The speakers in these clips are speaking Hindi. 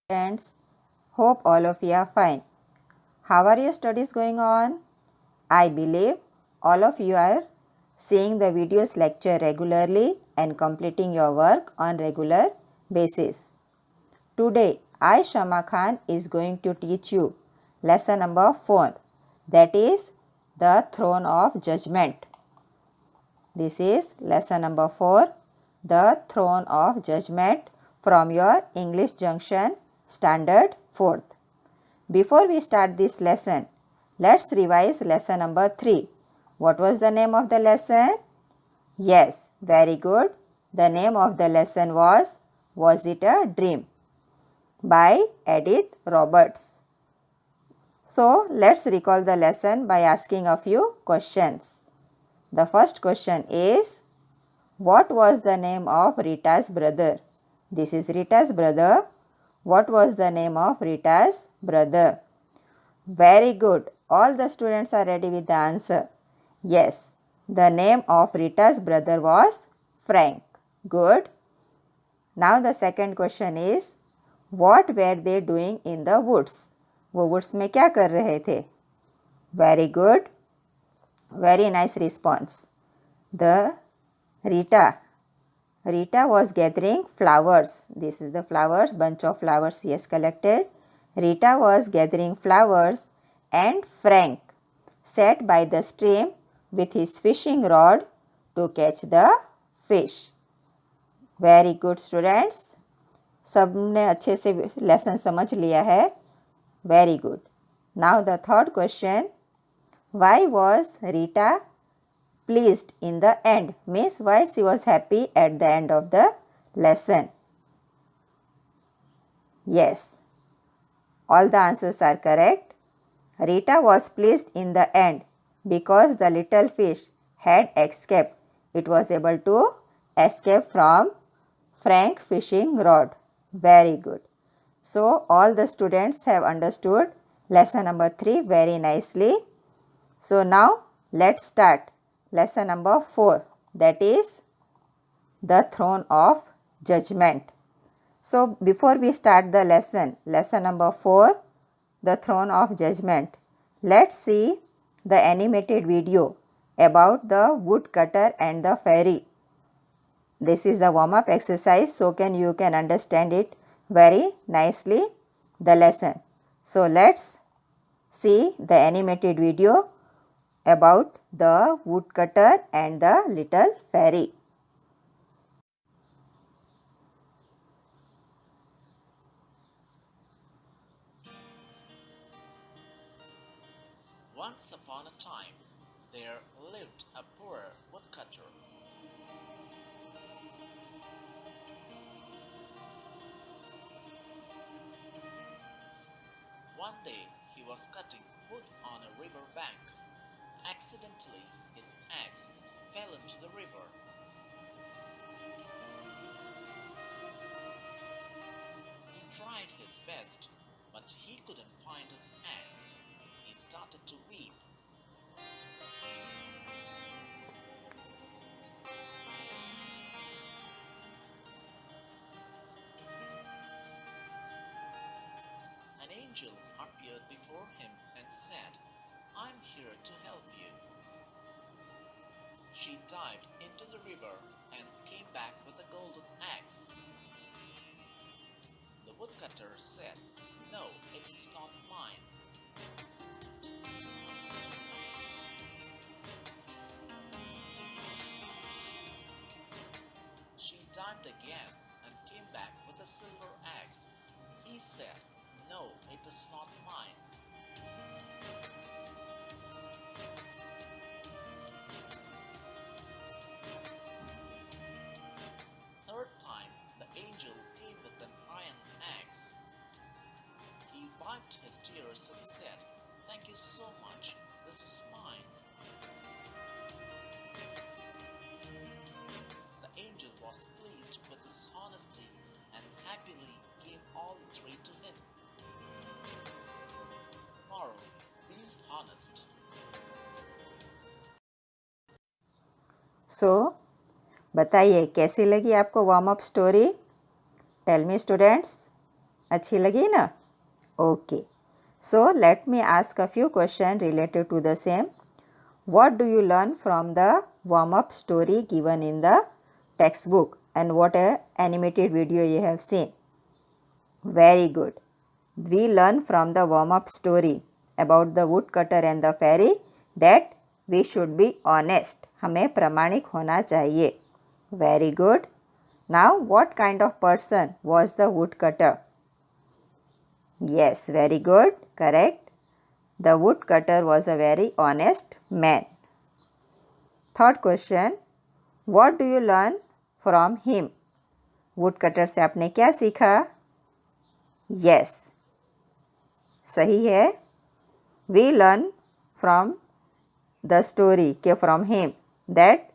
Friends, hope all of you are fine. How are your studies going on? I believe all of you are seeing the videos lecture regularly and completing your work on regular basis. Today, I Shama Khan is going to teach you lesson number 4, that is the throne of judgment. This is lesson number 4, the throne of judgment from your English Junction Standard 4th. Before we start this lesson, let's revise lesson number 3. What was the name of the lesson? Yes, very good. The name of the lesson Was It a Dream? By Edith Roberts. So, let's recall the lesson by asking a few questions. The first question is, what was the name of Rita's brother? This is Rita's brother. What was the name of Rita's brother? Very good. All the students are ready with the answer. Yes, the name of Rita's brother was Frank. Good. Now the second question is, what were they doing in the woods? वो woods में क्या कर रहे थे? Very good. Very nice response. The Rita was gathering flowers. This is the flowers, bunch of flowers she has collected. Rita was gathering flowers and Frank sat by the stream with his fishing rod to catch the fish. Very good students. सबने अच्छे से लेसन समझ लिया है. Very good. Now the third question. Why was Rita pleased in the end? Means why she was happy at the end of the lesson? Yes, all the answers are correct. Rita was pleased in the end because the little fish had escaped. It was able to escape from Frank fishing rod. Very good. So, all the students have understood lesson number 3 very nicely. So, now let's start lesson number 4, that is the throne of judgment. So, before we start the lesson number 4, the throne of judgment, let's see the animated video about the woodcutter and the fairy. This is the warm-up exercise, so you can understand it very nicely, the lesson. So, let's see the animated video about the woodcutter and the little fairy. Once upon a time, there lived a poor woodcutter. One day, he was cutting wood on a river bank. Accidentally, his axe fell into the river. He tried his best, but he couldn't find his axe. He started to weep. An angel appeared before him and said, "I'm here to help you." She dived into the river and came back with a golden axe. The woodcutter said, "No, it's not mine." She dived again and came back with a silver axe. He said, "No, it is not mine." Third time, the angel came with an iron axe. He wiped his tears and said, "Thank you so much. This is mine." The angel was pleased with his honesty and happily gave all three to him. Moral: be honest. So, बताइए कैसी लगी आपको warm up story? Tell me students. अच्छी लगी ना? Okay, so let me ask a few question related to the same. What do you learn from the warm-up story given in the textbook, and what a animated video you have seen? Very good. We learn from the warm-up story about the woodcutter and the fairy that we should be honest. हमें प्रामाणिक होना चाहिए. Very good. Now, what kind of person was the woodcutter? Yes, very good. Correct. The woodcutter was a very honest man. Third question, what do you learn from him? Woodcutter से आपने क्या सीखा? Yes, सही है. We learn from the story के from him that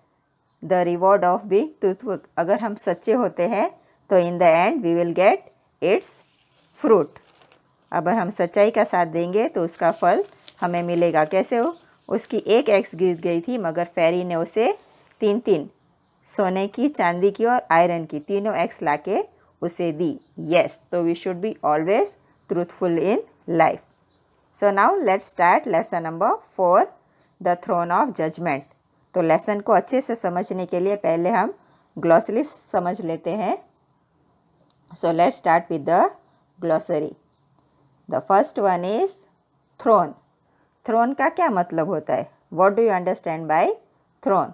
the reward of being truthful. अगर हम सच्चे होते हैं तो in the end we will get its fruit. अब हम सच्चाई का साथ देंगे तो उसका फल हमें मिलेगा. कैसे हो? उसकी एक एग्स गिर गई थी मगर फेरी ने उसे 3 सोने की, चांदी की और आयरन की तीनों एग्स लाके उसे दी. यस, तो we should be always truthful in life. So now let's start lesson number 4, the throne of judgement. तो लेसन को अच्छे से समझने के लिए पहले हम ग्लॉसरी समझ लेते हैं. So let's start with the glossary. The first one is throne. Throne का क्या मतलब होता है? What do you understand by throne?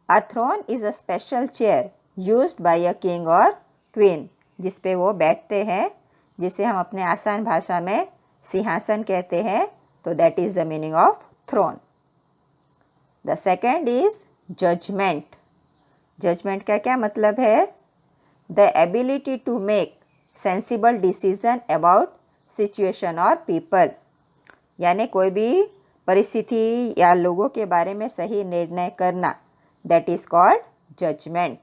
A throne is a special chair used by a king or queen, जिस पे वो बैठते हैं, जिसे हम अपने आसान भाषा में सिंहासन कहते हैं. तो that is the meaning of throne. The second is judgment. Judgment का क्या मतलब है? The ability to make sensible decision about situation और पीपल, यानी कोई भी परिस्थिति या लोगों के बारे में सही निर्णय करना. That is called judgement.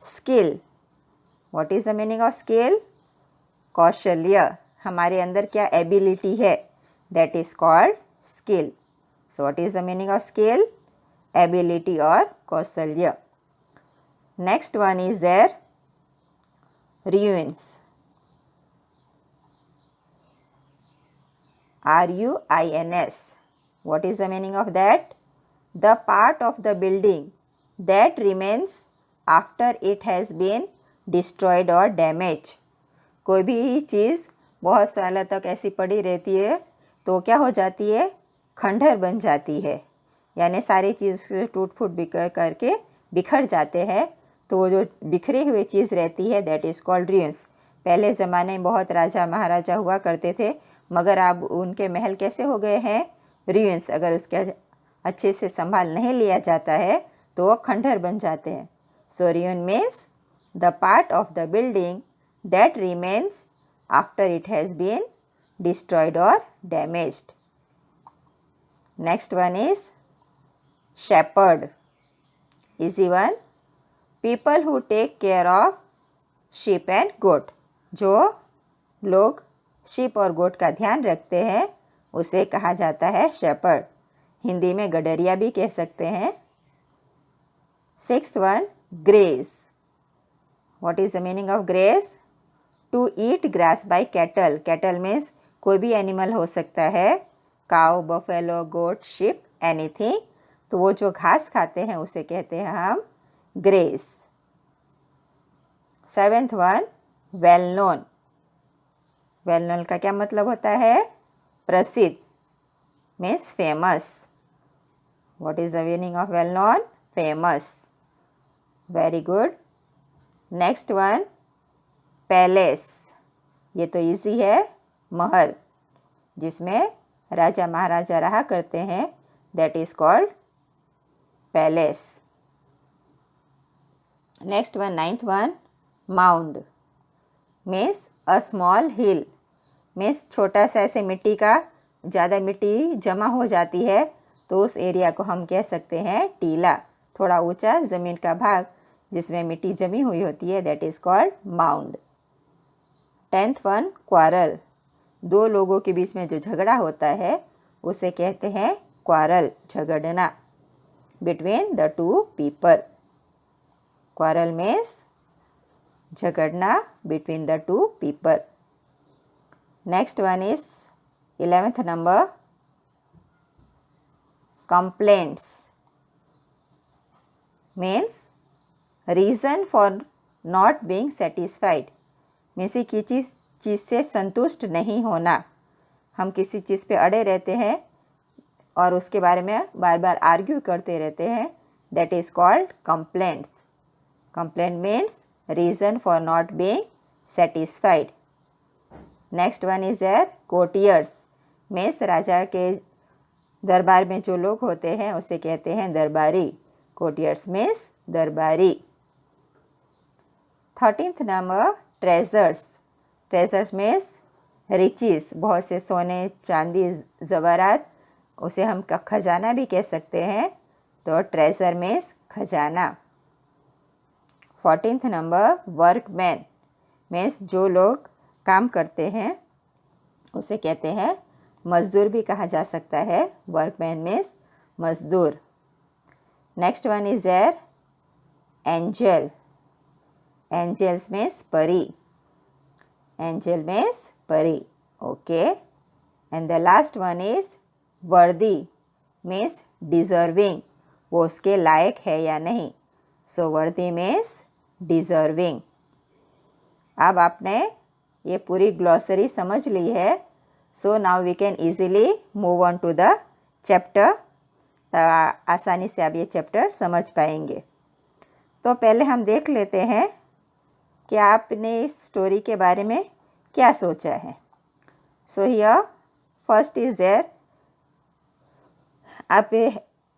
Skill. What is the meaning of skill? कौशल्य. हमारे अंदर क्या एबिलिटी है? That is called skill. So what is the meaning of skill? Ability और कौशल्य. Next one is there ruins. RUINS. What is the meaning of that? The part of the building that remains after it has been destroyed or damaged. कोई भी चीज़ बहुत सालों तक ऐसी पड़ी रहती है तो क्या हो जाती है? खंडहर बन जाती है, यानी सारी चीज़ टूट फूट बिखर करके बिखर जाते हैं. तो वो जो बिखरी हुई चीज़ रहती है दैट इज़ कॉल्ड ruins. पहले ज़माने में बहुत राजा महाराजा हुआ करते थे, मगर अब उनके महल कैसे हो गए हैं? ruins. अगर उसके अच्छे से संभाल नहीं लिया जाता है तो वो खंडहर बन जाते हैं. सो ruin means the part of the building that remains after it has been destroyed or damaged. Next one is shepherd. Easy one. People who take care of sheep and goat. जो लोग शीप और गोट का ध्यान रखते हैं उसे कहा जाता है शेपर्ड. हिंदी में गडरिया भी कह सकते हैं. Sixth one, graze. What is the meaning of graze? To eat grass by cattle. Cattle means कोई भी एनिमल हो सकता है. Cow, buffalo, goat, sheep, anything. तो वो जो घास खाते हैं उसे कहते हैं हम graze. Seventh one, well known. Well known का क्या मतलब होता है? प्रसिद्ध, means famous. What is the meaning of well known? Famous. Very good. Next one, palace. ये तो इजी है. महल, जिसमें राजा महाराजा रहा करते हैं, that is called palace. Next one, ninth one, mound. Means a small hill. Means छोटा सा ऐसे मिट्टी का, ज़्यादा मिट्टी जमा हो जाती है तो उस एरिया को हम कह सकते हैं टीला. थोड़ा ऊंचा ज़मीन का भाग जिसमें मिट्टी जमी हुई होती है, that is called mound. Tenth one, quarrel. दो लोगों के बीच में जो झगड़ा होता है उसे कहते हैं क्वारल, झगड़ना. Between the two people. Quarrel means झगड़ना between the two people. Next one is 11th number, complaints. Means reason for not being satisfied. Means किसी चीज़ से संतुष्ट नहीं होना. हम किसी चीज़ पे अड़े रहते हैं और उसके बारे में बार बार आर्ग्यू करते रहते हैं. That is called complaints. Complaint means reason for not being satisfied. Next one is there courtiers. Means राजा के दरबार में जो लोग होते हैं उसे कहते हैं दरबारी. कोर्टियर्स मीन्स दरबारी. 13th number treasures. Treasures means reaches. बहुत से सोने चांदी ज़ेवरात, उसे हम खजाना भी कह सकते हैं. तो ट्रेजर मीन्स खजाना. 14th number workman. मीन्स जो लोग काम करते हैं उसे कहते हैं मजदूर भी कहा जा सकता है. वर्कमैन मीन्स मजदूर. Next one is there angel. Angels means परी. एंजल मीन्स परी. Okay. And the last one is worthy. Means deserving. वो उसके लायक है या नहीं. सो वर्दी मीन्स डिजर्विंग. अब आपने ये पूरी ग्लॉसरी समझ ली है. So now we can easily move on to the chapter. आसानी से आप ये चैप्टर समझ पाएंगे. तो पहले हम देख लेते हैं कि आपने इस स्टोरी के बारे में क्या सोचा है. So here first is there. आप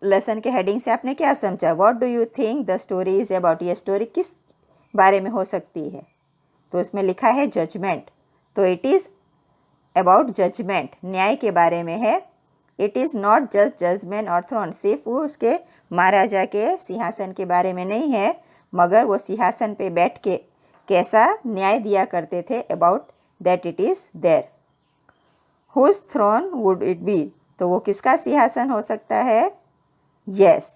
लेसन के हेडिंग से आपने क्या समझा. What do you think the story is about. ये स्टोरी किस बारे में हो सकती है. तो इसमें लिखा है जजमेंट. तो इट इज़ अबाउट जजमेंट. न्याय के बारे में है. It is not just judgement और थ्रोन. सिर्फ वो उसके महाराजा के सिंहासन के बारे में नहीं है, मगर वो सिंहासन पे बैठ के कैसा न्याय दिया करते थे. About that it is there. Whose throne would it be. तो वो किसका सिंहासन हो सकता है. यस,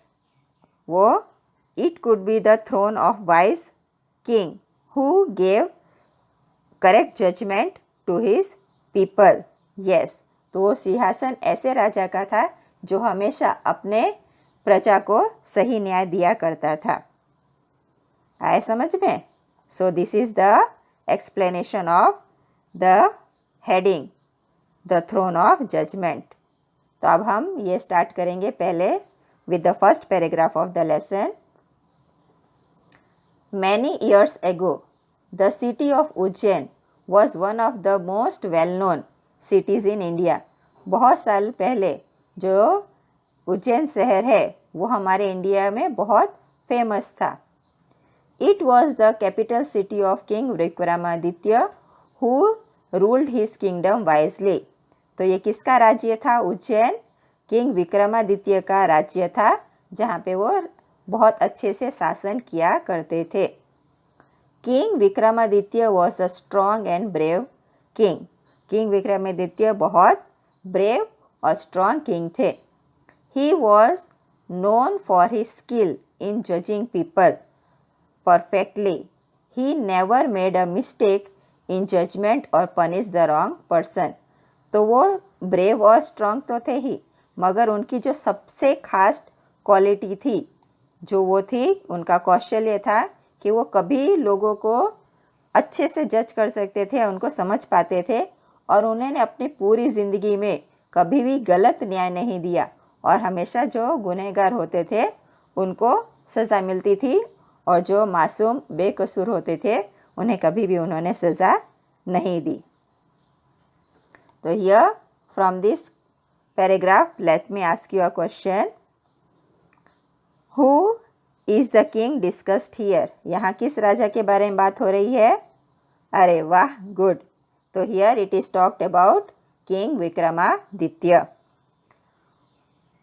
वो it could be the throne of wise king who gave correct judgement to his people. Yes, तो वो सिंहासन ऐसे राजा का था जो हमेशा अपने प्रजा को सही न्याय दिया करता था. आए समझ में. So this is the explanation of the heading the throne of judgement. तो अब हम ये स्टार्ट करेंगे पहले with the first paragraph of the lesson. Many years ago, the city of Ujjain was one of the most well-known cities in India. बहुत साल पहले जो उज्जैन शहर है वो हमारे इंडिया में बहुत फेमस था. It was the capital city of King Vikramaditya who ruled his kingdom wisely. तो ये किसका राज्य था. उज्जैन किंग विक्रमादित्य का राज्य था जहाँ पे वो बहुत अच्छे से शासन किया करते थे. King Vikramaditya was a strong and brave king. King Vikramaditya बहुत ब्रेव और स्ट्रॉन्ग किंग थे. He was known for his skill in judging people perfectly. He never made a mistake in judgement और पनिश द रॉन्ग पर्सन. तो वो ब्रेव और स्ट्रॉन्ग तो थे ही, मगर उनकी जो सबसे खास क्वालिटी थी जो वो थी, उनका कौशल्य था कि वो कभी लोगों को अच्छे से जज कर सकते थे, उनको समझ पाते थे और उन्होंने अपनी पूरी ज़िंदगी में कभी भी गलत न्याय नहीं दिया और हमेशा जो गुनहगार होते थे उनको सज़ा मिलती थी और जो मासूम बेकसूर होते थे उन्हें कभी भी उन्होंने सज़ा नहीं दी. तो here from this paragraph late me ask you a question. Who is the king discussed here? यहाँ किस राजा के बारे में बात हो रही है. अरे वाह, गुड. तो here it is talked about King Vikramaditya.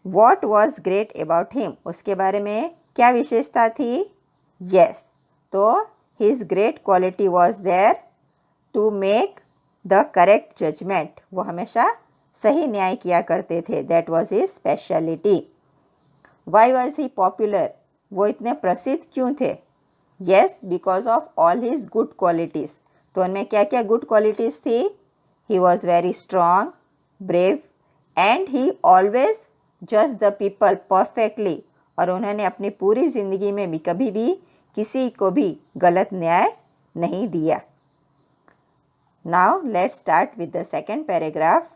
What was great about him? उसके बारे में क्या विशेषता थी. Yes, तो his great quality was there to make the correct judgment. वो हमेशा सही न्याय किया करते थे. That was his speciality. Why was he popular? वो इतने प्रसिद्ध क्यों थे. Yes because of all his good qualities. तो उनमें क्या क्या गुड क्वालिटीज़ थी? He was very strong, brave and he always जज द पीपल परफेक्टली। और उन्होंने अपनी पूरी ज़िंदगी में भी कभी भी किसी को भी गलत न्याय नहीं दिया। Now let's start with the second paragraph.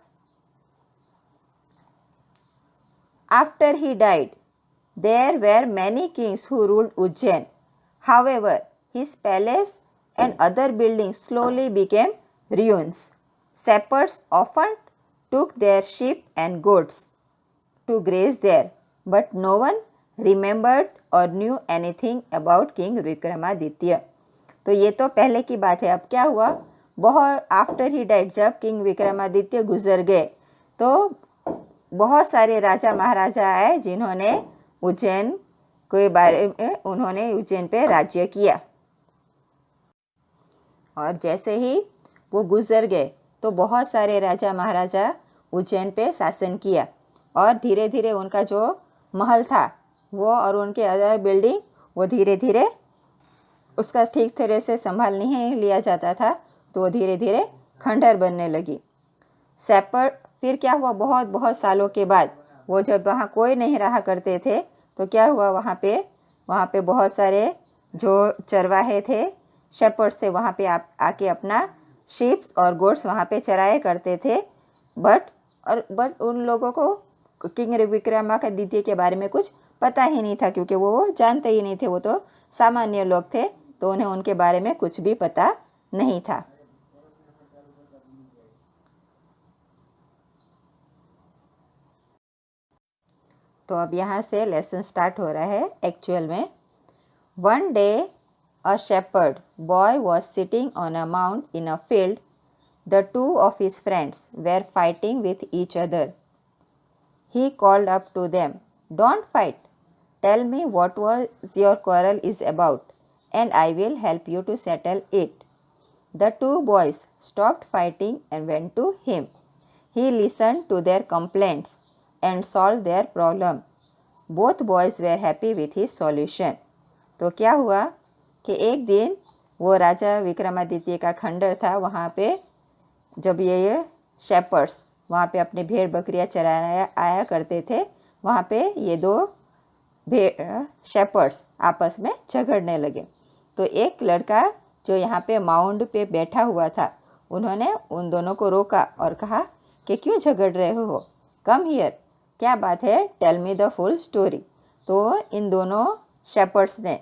After he died there were many kings who ruled Ujjain. However, his palace and other buildings slowly became ruins. Shepherds often took their sheep and goats to graze there, but no one remembered or knew anything about King Vikramaditya. तो ये तो पहले की बात है। अब क्या हुआ? बहुत आफ्टर ही डाइड, जब किंग विक्रमादित्य गुजर गए तो बहुत सारे राजा महाराजा आए जिन्होंने उज्जैन के बारे में उन्होंने उज्जैन पे राज्य किया। और जैसे ही वो गुजर गए तो बहुत सारे राजा महाराजा उज्जैन पे शासन किया और धीरे धीरे उनका जो महल था वो और उनके अदर बिल्डिंग वो धीरे धीरे उसका ठीक तरह से संभाल नहीं लिया जाता था, तो वो धीरे धीरे खंडहर बनने लगी। शेपर्ड फिर क्या हुआ? बहुत बहुत सालों के बाद वो जब वहाँ कोई नहीं रहा करते थे तो क्या हुआ? वहाँ पे बहुत सारे जो चरवाहे थे, शेपर्ड्स थे, वहाँ पे आके अपना शीप्स और गोट्स वहाँ पे चराए करते थे। बट उन लोगों को किंग विक्रमादित्य के बारे में कुछ पता ही नहीं था, क्योंकि वो जानते ही नहीं थे, वो तो सामान्य लोग थे, तो उन्हें उनके बारे में कुछ भी पता नहीं था। तो अब यहाँ से लेसन स्टार्ट हो रहा है एक्चुअल में। One day a shepherd boy was sitting on a mount in a field. The two of his friends were fighting with each other. He called up to them, don't fight, tell me what was your quarrel is about, and I will help you to settle it. The two boys stopped fighting and went to him. He listened to their complaints and solved their problem. Both boys were happy with his solution. तो क्या हुआ कि एक दिन वो राजा विक्रमादित्य का खंडर था, वहाँ पे जब ये शेपर्ड्स वहाँ पे अपने भेड़ बकरियाँ चराने आया करते थे, वहाँ पे ये दो शेपर्ड्स आपस में झगड़ने लगे। तो एक लड़का जो यहाँ पे माउंड पे बैठा हुआ था, उन्होंने उन दोनों को रोका और कहा कि क्यों झगड़ रहे हो, कम हियर, क्या बात है, tell me the full story. तो इन दोनों शेपर्ड्स ने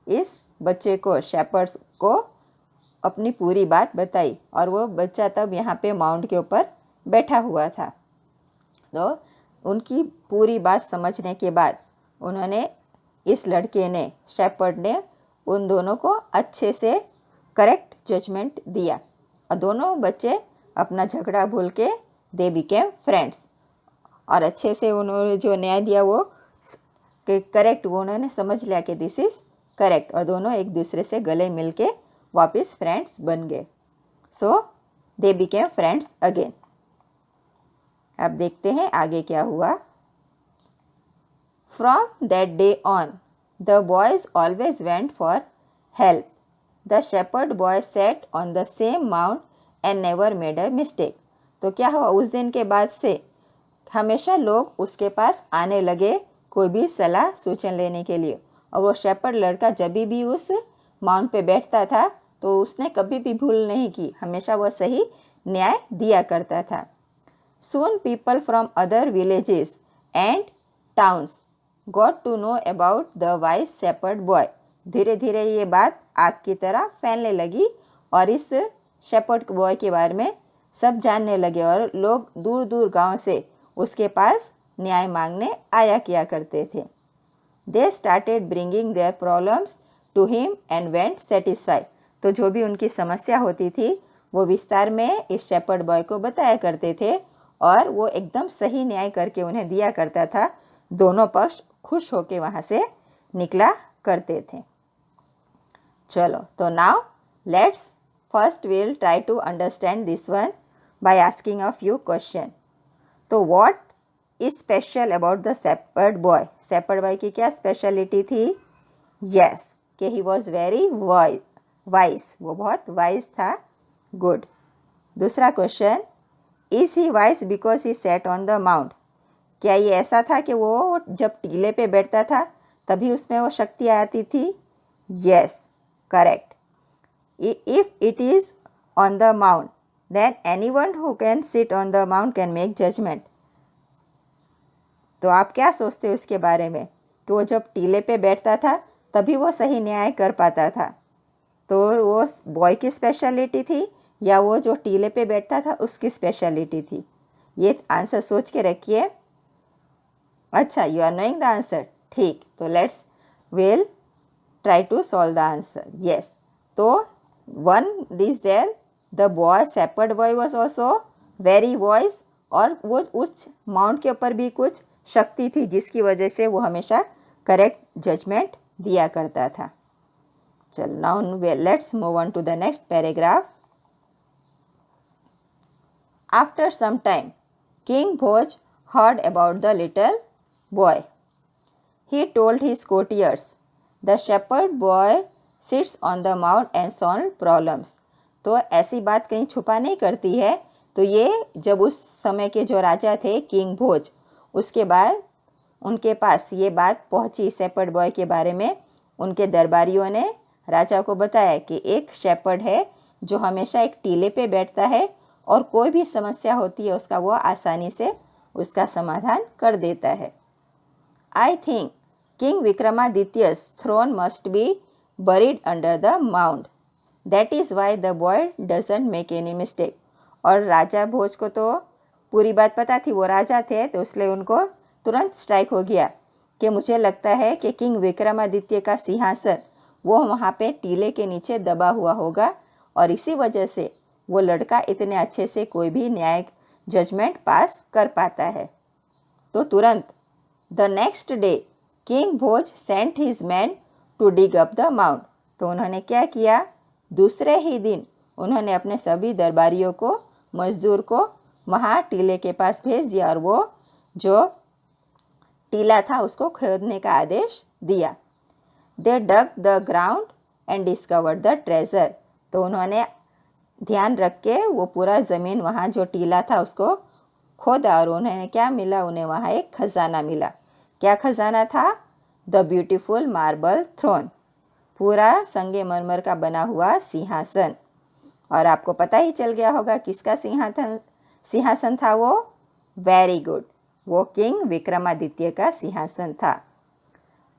इस शेपर्ड्स को अपनी पूरी बात बताई, और वो बच्चा तब यहाँ पे माउंट के ऊपर बैठा हुआ था। तो उनकी पूरी बात समझने के बाद उन्होंने इस लड़के ने शेपर्ड ने उन दोनों को अच्छे से करेक्ट जजमेंट दिया, और दोनों बच्चे अपना झगड़ा भूल के दे बिकेम फ्रेंड्स। और अच्छे से उन्होंने जो न्याय दिया वो करेक्ट, वो उन्होंने समझ लिया कि दिस इज़ करेक्ट, और दोनों एक दूसरे से गले मिल के वापस फ्रेंड्स बन गए। सो दे बिकेम फ्रेंड्स अगेन। अब देखते हैं आगे क्या हुआ। From that day on, the boys always went for help. The shepherd boy sat on the same mount and never made a mistake. तो क्या हुआ? उस दिन के बाद से हमेशा लोग उसके पास आने लगे कोई भी सलाह सूचन लेने के लिए, और वो शेपर्ड लड़का जब भी उस माउंट पे बैठता था तो उसने कभी भी भूल नहीं की, हमेशा वो सही न्याय दिया करता था। Soon people from other villages and towns got to know about the wise shepherd boy. धीरे धीरे ये बात आग की तरह फैलने लगी और इस शेपर्ड बॉय के बारे में सब जानने लगे, और लोग दूर दूर गांव से उसके पास न्याय मांगने आया किया करते थे। They started bringing their problems to him and went satisfied. तो जो भी उनकी समस्या होती थी वो विस्तार में इस शेपर्ड बॉय को बताया करते थे, और वो एकदम सही न्याय करके उन्हें दिया करता था। दोनों पक्ष खुश होके वहाँ से निकला करते थे। चलो, तो now let's first will try to understand this one by asking a few question. तो what is special about the shepherd boy? Shepherd boy की क्या स्पेशलिटी थी? यस, कि ही वॉज वेरी वाइज, वो बहुत वाइज था। गुड। दूसरा question, is he wise because he set on the mount? क्या ये ऐसा था कि वो जब टीले पे बैठता था तभी उसमें वो शक्ति आती थी? Yes, correct. If it is on the mount then anyone who can sit on the mount can make judgement. तो आप क्या सोचते हो उसके बारे में कि वो जब टीले पे बैठता था तभी वो सही न्याय कर पाता था? तो वो बॉय की स्पेशलिटी थी या वो जो टीले पे बैठता था उसकी स्पेशलिटी थी? ये आंसर सोच के रखिए। अच्छा, you are knowing the answer. ठीक, तो let's will try to solve the answer. Yes, तो one is there, the boy shepherd boy was also very wise, और वो उस माउंट के ऊपर भी कुछ शक्ति थी जिसकी वजह से वो हमेशा करेक्ट जजमेंट दिया करता था। चलो, now let's move on to the next paragraph. After some time king Bhoj heard about the little boy. He told his courtiers, the shepherd boy sits on the mount and solves problems. तो ऐसी बात कहीं छुपा नहीं करती है। तो ये जब उस समय के जो राजा थे किंग भोज, उसके बाद उनके पास ये बात पहुंची शेपर्ड बॉय के बारे में। उनके दरबारियों ने राजा को बताया कि एक शेपर्ड है जो हमेशा एक टीले पे बैठता है और कोई भी समस्या होती है उसका वो आसानी से उसका समाधान कर देता है। I think king Vikramaditya's throne must be buried under the mound. That is why the boy doesn't make any mistake. और राजा भोज को तो पूरी बात पता थी, वो राजा थे, तो इसलिए उनको तुरंत स्ट्राइक हो गया कि मुझे लगता है कि किंग विक्रमादित्य का सिंहासन वो वहाँ पे टीले के नीचे दबा हुआ होगा और इसी वजह से वो लड़का इतने अच्छे से कोई भी न्यायिक जजमेंट पास कर पाता है। तो तुरंत the next day king Bhoj sent his man to dig up the mount. तो उन्होंने क्या किया, दूसरे ही दिन उन्होंने अपने सभी दरबारियों को, मजदूर को वहाँ टीले के पास भेज दिया और वो जो टीला था उसको खोदने का आदेश दिया। They dug the ground and discovered the treasure. तो उन्होंने ध्यान रख के वो पूरा ज़मीन वहाँ जो टीला था उसको खोदा और उन्हें क्या मिला, उन्हें वहाँ एक खजाना मिला। क्या खजाना था? द ब्यूटीफुल मार्बल थ्रोन, पूरा संगमरमर का बना हुआ सिंहासन। और आपको पता ही चल गया होगा किसका सिंहासन था वो? वेरी गुड, वो किंग विक्रमादित्य का सिंहासन था।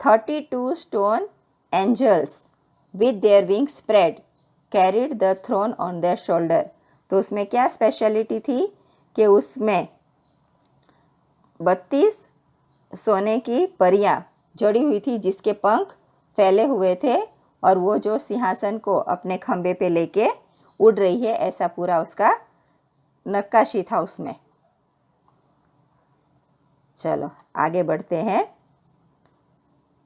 32 stone angels with their wings spread carried the throne on their shoulder. तो उसमें क्या स्पेशलिटी थी कि उसमें 32 सोने की परियां जड़ी हुई थी जिसके पंख फैले हुए थे और वो जो सिंहासन को अपने खंबे पे लेके उड़ रही है, ऐसा पूरा उसका नक्काशी था उसमें। चलो आगे बढ़ते हैं।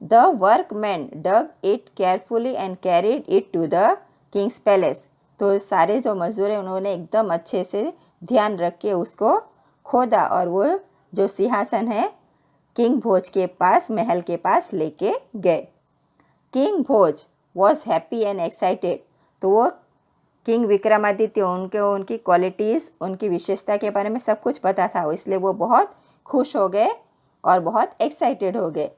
The workman dug it carefully and carried it to the king's palace. तो सारे जो मजदूर हैं उन्होंने एकदम अच्छे से ध्यान रख के उसको खोदा और वो जो सिंहासन है किंग भोज के पास, महल के पास लेके गए। King Bhoj was happy and excited. तो वो किंग विक्रमादित्य, उनकी क्वालिटीज़, उनकी विशेषता के बारे में सब कुछ पता था, इसलिए वो बहुत खुश हो गए और बहुत एक्साइटेड हो गए।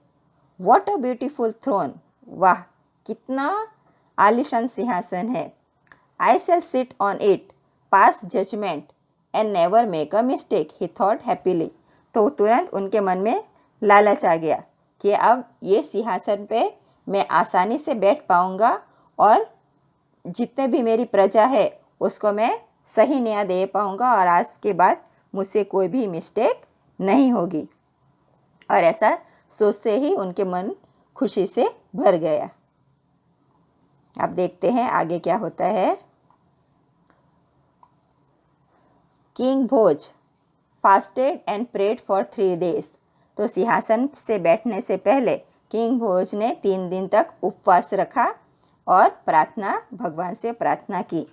व्हाट अ ब्यूटीफुल थ्रोन, वाह कितना आलिशान सिंहासन है। I shall sit on it, pass judgement and never make a mistake, he thought happily. तो तुरंत उनके मन में लालच आ गया कि अब ये सिंहासन पे मैं आसानी से बैठ पाऊंगा और जितने भी मेरी प्रजा है उसको मैं सही न्याय दे पाऊंगा और आज के बाद मुझसे कोई भी मिस्टेक नहीं होगी। और ऐसा सोचते ही उनके मन खुशी से भर गया। अब देखते हैं आगे क्या होता है। King Bhoj fasted and prayed for 3 days। तो सिंहासन से बैठने से पहले किंग भोज ने 3 दिन तक उपवास रखा और भगवान से प्रार्थना की।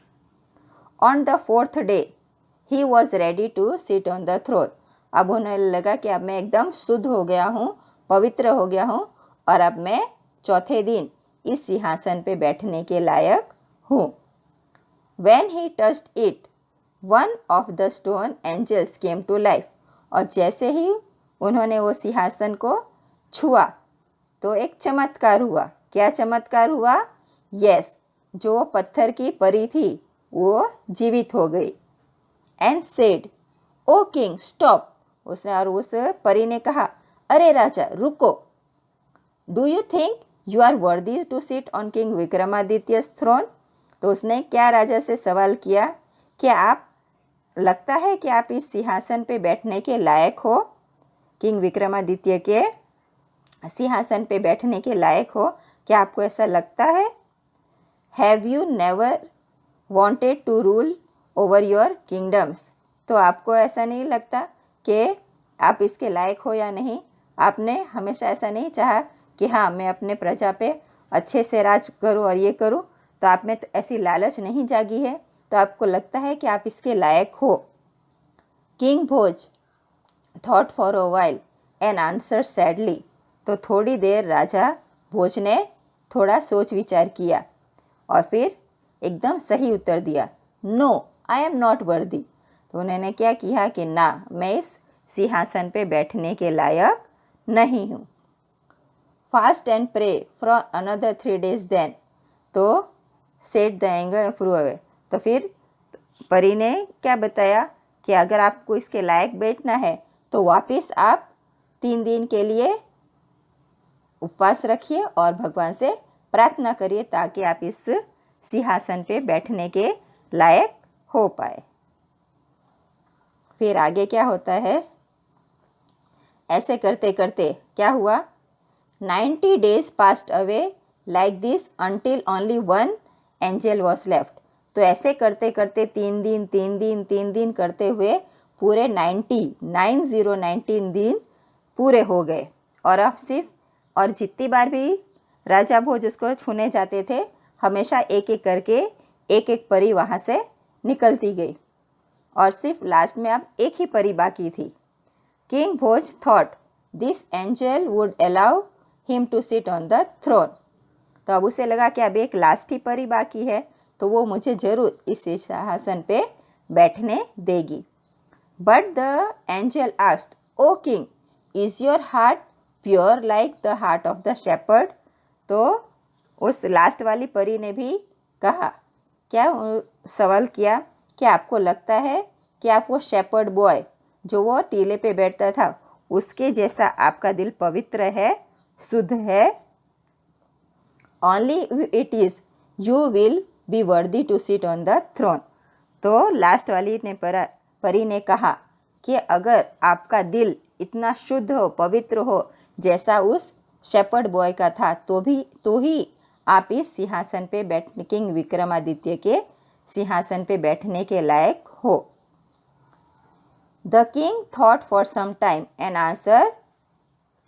On the 4th day he was ready to sit on the throne. अब उन्हें लगा कि अब मैं एकदम शुद्ध हो गया हूँ, पवित्र हो गया हूँ और अब मैं चौथे दिन इस सिंहासन पे बैठने के लायक हूँ। When he touched it, one of the stone angels came to life. और जैसे ही उन्होंने वो सिंहासन को छुआ तो एक चमत्कार हुआ। क्या चमत्कार हुआ? यस, जो वो पत्थर की परी थी वो जीवित हो गई। And said, O king stop. उसने और उस परी ने कहा, अरे राजा रुको। Do you think you are worthy to sit on king Vikramaditya's throne? तो उसने क्या राजा से सवाल किया, क्या आप लगता है कि आप इस सिंहासन पे बैठने के लायक हो? किंग विक्रमादित्य के सिंहासन पे बैठने के लायक हो? क्या आपको ऐसा लगता है? Have you never wanted to rule over your kingdoms? तो आपको ऐसा नहीं लगता कि आप इसके लायक हो या नहीं? आपने हमेशा ऐसा नहीं चाहा कि हाँ मैं अपने प्रजा पे अच्छे से राज करूँ और ये करूँ? तो आप में तो ऐसी लालच नहीं जागी है, तो आपको लगता है कि आप इसके लायक हो। King Bhoj thought for a while and answer sadly. तो थोड़ी देर राजा भोज ने थोड़ा सोच विचार किया और फिर एकदम सही उत्तर दिया, no I am not worthy. तो उन्होंने क्या किया कि ना, मैं इस सिंहासन पे बैठने के लायक नहीं हूँ। Fast and pray for another 3 days then. तो set the anger threw away. तो फिर परी ने क्या बताया कि अगर आपको इसके लायक बैठना है तो वापस आप 3 दिन के लिए उपवास रखिए और भगवान से प्रार्थना करिए ताकि आप इस सिंहासन पे बैठने के लायक हो पाए। फिर आगे क्या होता है? ऐसे करते करते क्या हुआ? 90 days passed away like this until only one angel was left. तो ऐसे करते करते 3 दिन करते हुए पूरे 19 पूरे हो गए। और अब और जितनी बार भी राजा भोज उसको छूने जाते थे हमेशा एक एक करके एक एक परी वहाँ से निकलती गई और सिर्फ लास्ट में अब एक ही परी बाकी थी। King Bhoj thought this angel would allow him to sit on the throne. तो अब उसे लगा कि अब एक लास्ट ही परी बाकी है तो वो मुझे ज़रूर इस सिंहासन पे बैठने देगी। But the angel asked, oh king is your heart pure like the heart of the shepherd? तो उस लास्ट वाली परी ने भी कहा, क्या सवाल किया कि आपको लगता है कि आप वो शेपर्ड बॉय जो वो टीले पे बैठता था उसके जैसा आपका दिल पवित्र है, शुद्ध है? Only it is you will be worthy to sit on the throne. तो लास्ट वाली ने परी ने कहा कि अगर आपका दिल इतना शुद्ध हो, पवित्र हो जैसा उस शेपर्ड बॉय का था तो ही आप इस सिंहासन पे किंग विक्रमादित्य के सिंहासन पे बैठने के लायक हो। The king thought for some time and answered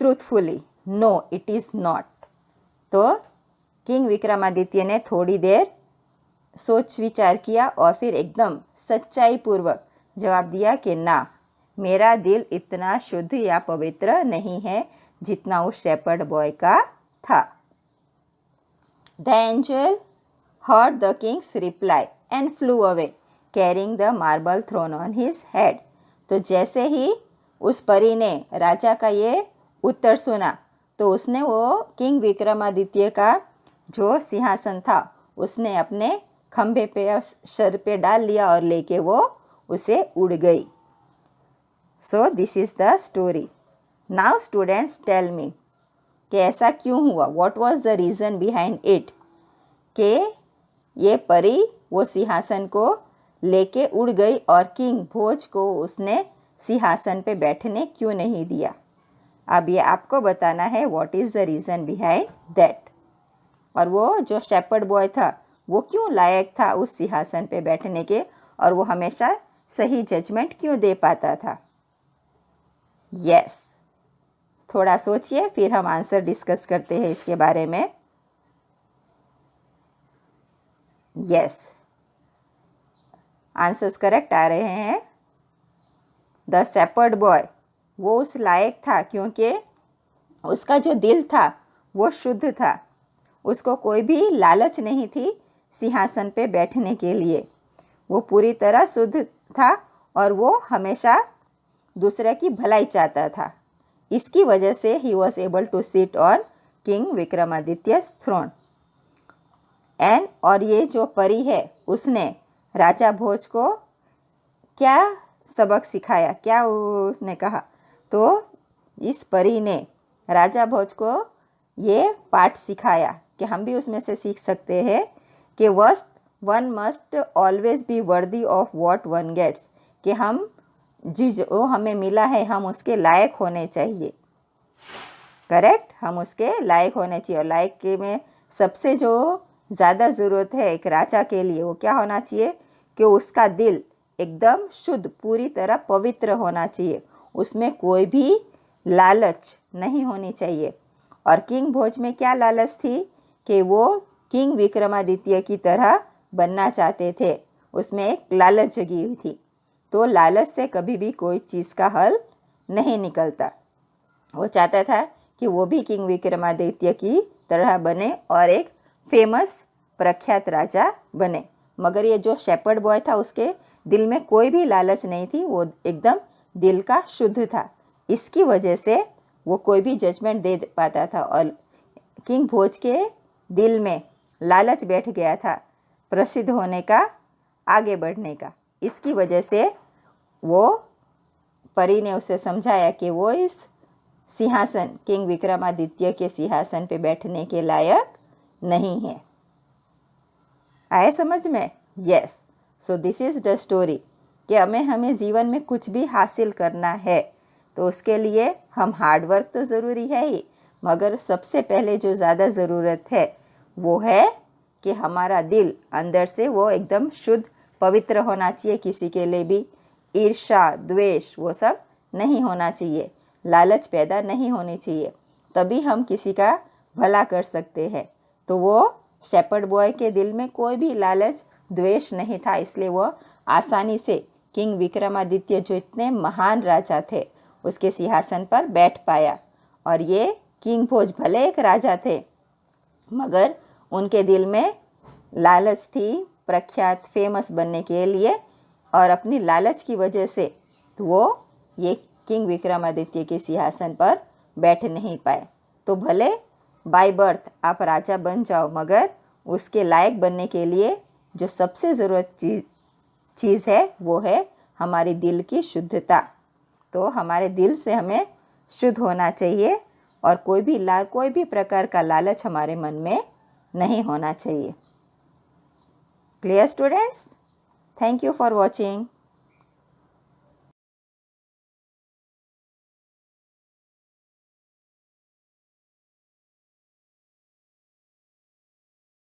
truthfully, no it is not. तो किंग विक्रमादित्य ने थोड़ी देर सोच विचार किया और फिर एकदम सच्चाई पूर्वक जवाब दिया कि ना, मेरा दिल इतना शुद्ध या पवित्र नहीं है जितना उस शेपर्ड बॉय का था। The angel heard the king's reply and flew away carrying the marble throne on his head. तो जैसे ही उस परी ने राजा का ये उत्तर सुना तो उसने वो किंग विक्रमादित्य का जो सिंहासन था उसने अपने खंभे पे सर पे डाल लिया और लेके वो उसे उड़ गई। So this is the story. Now students tell me कि ऐसा क्यों हुआ, what was the reason behind it, कि ये परी वो सिंहासन को लेके उड़ गई और किंग भोज को उसने सिंहासन पे बैठने क्यों नहीं दिया। अब ये आपको बताना है what is the reason behind that. और वो जो शेपर्ड बॉय था वो क्यों लायक था उस सिंहासन पे बैठने के और वो हमेशा सही जजमेंट क्यों दे पाता था। यस, थोड़ा सोचिए फिर हम आंसर डिस्कस करते हैं इसके बारे में। यस, आंसर्स करेक्ट आ रहे हैं। द शेपर्ड बॉय वो उस लायक था क्योंकि उसका जो दिल था वो शुद्ध था उसको कोई भी लालच नहीं थी सिंहासन पे बैठने के लिए। वो पूरी तरह शुद्ध था और वो हमेशा दूसरे की भलाई चाहता था। इसकी वजह से he was able to sit on king Vikramaditya throne. And और ये जो परी है उसने राजा भोज को क्या सबक सिखाया, क्या उसने कहा? तो इस परी ने राजा भोज को ये पाठ सिखाया कि हम भी उसमें से सीख सकते हैं कि one must always be worthy of what one gets, कि हम जो हमें मिला है हम उसके लायक होने चाहिए। करेक्ट, हम उसके लायक होने चाहिए। और लायक के में सबसे जो ज़्यादा ज़रूरत है एक राजा के लिए वो क्या होना चाहिए कि उसका दिल एकदम शुद्ध, पूरी तरह पवित्र होना चाहिए, उसमें कोई भी लालच नहीं होनी चाहिए। और किंग भोज में क्या लालच थी कि वो किंग विक्रमादित्य की तरह बनना चाहते थे, उसमें एक लालच जगी हुई थी। तो लालच से कभी भी कोई चीज़ का हल नहीं निकलता। वो चाहता था कि वो भी किंग विक्रमादित्य की तरह बने और एक फेमस प्रख्यात राजा बने। मगर ये जो शेपर्ड बॉय था उसके दिल में कोई भी लालच नहीं थी, वो एकदम दिल का शुद्ध था। इसकी वजह से वो कोई भी जजमेंट दे पाता था। और किंग भोज के दिल में लालच बैठ गया था प्रसिद्ध होने का, आगे बढ़ने का। इसकी वजह से वो परी ने उसे समझाया कि वो इस सिंहासन, किंग विक्रमादित्य के सिंहासन पे बैठने के लायक नहीं है। आए समझ में? Yes. So this is the story कि हमें जीवन में कुछ भी हासिल करना है तो उसके लिए हम हार्ड वर्क तो ज़रूरी है ही, मगर सबसे पहले जो ज़्यादा ज़रूरत है वो है कि हमारा दिल अंदर से वो एकदम शुद्ध पवित्र होना चाहिए। किसी के लिए भी ईर्ष्या, द्वेष वो सब नहीं होना चाहिए, लालच पैदा नहीं होनी चाहिए, तभी हम किसी का भला कर सकते हैं। तो वो शेपर्ड बॉय के दिल में कोई भी लालच, द्वेष नहीं था, इसलिए वो आसानी से किंग विक्रमादित्य जो इतने महान राजा थे उसके सिंहासन पर बैठ पाया। और ये किंग भोज भले एक राजा थे मगर उनके दिल में लालच थी प्रख्यात, फेमस बनने के लिए, और अपनी लालच की वजह से वो ये किंग विक्रमादित्य के सिंहासन पर बैठ नहीं पाए। तो भले बाय बर्थ आप राजा बन जाओ, मगर उसके लायक बनने के लिए जो सबसे ज़रूरत चीज़ है वो है हमारी दिल की शुद्धता। तो हमारे दिल से हमें शुद्ध होना चाहिए और कोई भी प्रकार का लालच हमारे मन में नहीं होना चाहिए। Clear students? Thank you for watching.